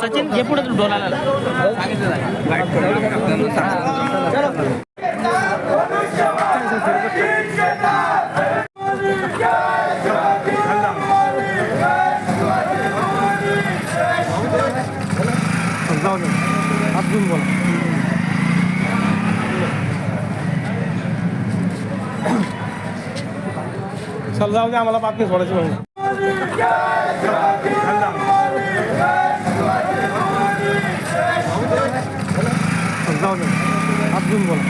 सचिन हे पुढे डोलाला चल जाऊ दे आम्हाला बातमी सोडायची म्हणून जाऊ दे हात घेऊन बोला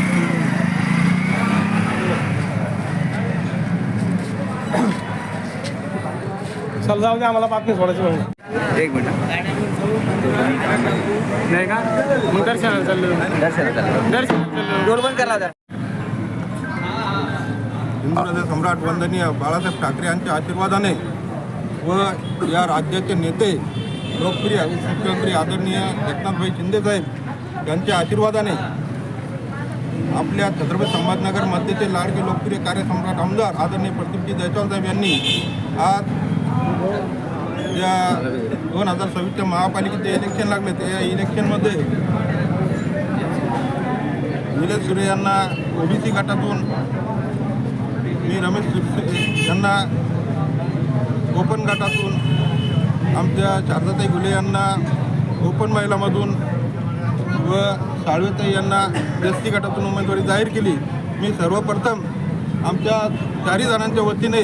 चल जाऊ दे आम्हाला बातमी सोडायची म्हणून एक मिनिट नाही का मग दर्शनाला चाललो डोल बंद करा हिंदू सम्राट वंदनीय बाळासाहेब ठाकरे यांच्या आशीर्वादाने व या राज्याचे नेते लोकप्रिय मुख्यमंत्री आदरणीय एकनाथभाई शिंदेसाहेब यांच्या आशीर्वादाने आपल्या छत्रपती संभाजीनगरमध्येचे लाडके लोकप्रिय कार्यसम्राट आमदार आदरणीय प्रदीपजी जयस्वाल साहेब यांनी आज या 2026च्या महापालिकेचे इलेक्शन लागले त्या इलेक्शनमध्ये निलेश सुरे यांना ओबीसी गटातून, मी रमेश सुरसे यांना ओपन गटातून, आमच्या शारदाताई घुले यांना ओपन महिलामधून व साळवेताई यांना एसटी गटातून उमेदवारी जाहीर केली. मी सर्वप्रथम आमच्या 4 जणांच्या वतीने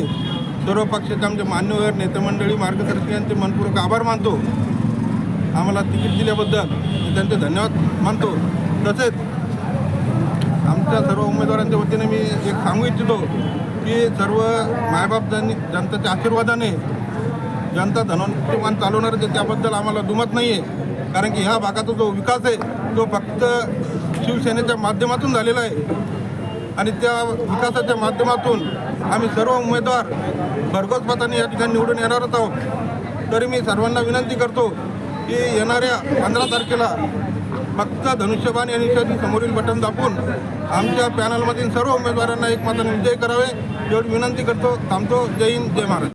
सर्व पक्षाचे आमचे मान्यवर नेतेमंडळी मार्गदर्शक यांचे मनपूर्वक आभार मानतो. आम्हाला तिकीट दिल्याबद्दल मी त्यांचे धन्यवाद मानतो. तसेच आमच्या सर्व उमेदवारांच्या वतीने मी एक सांगू इच्छितो की सर्व मायबाप जनतेच्या आशीर्वादाने जनता धनवान चालवणार आहे त्याबद्दल आम्हाला दुमत नाही आहे. कारण की ह्या भागाचा जो विकास आहे तो फक्त शिवसेनेच्या माध्यमातून झालेला आहे आणि त्या विकासाच्या माध्यमातून आम्ही सर्व उमेदवार भरघोस मताने या ठिकाणी निवडून येणारच आहोत. तरी मी सर्वांना विनंती करतो की येणाऱ्या 15 तारखेला फक्त धनुष्यबाण या निशाणी समोरील बटन दाबून आमच्या पॅनलमधील सर्व उमेदवारांना एक मताने विजयी करावे एवढी विनंती करतो. थांबतो. जय हिंद, जय महाराष्ट्र.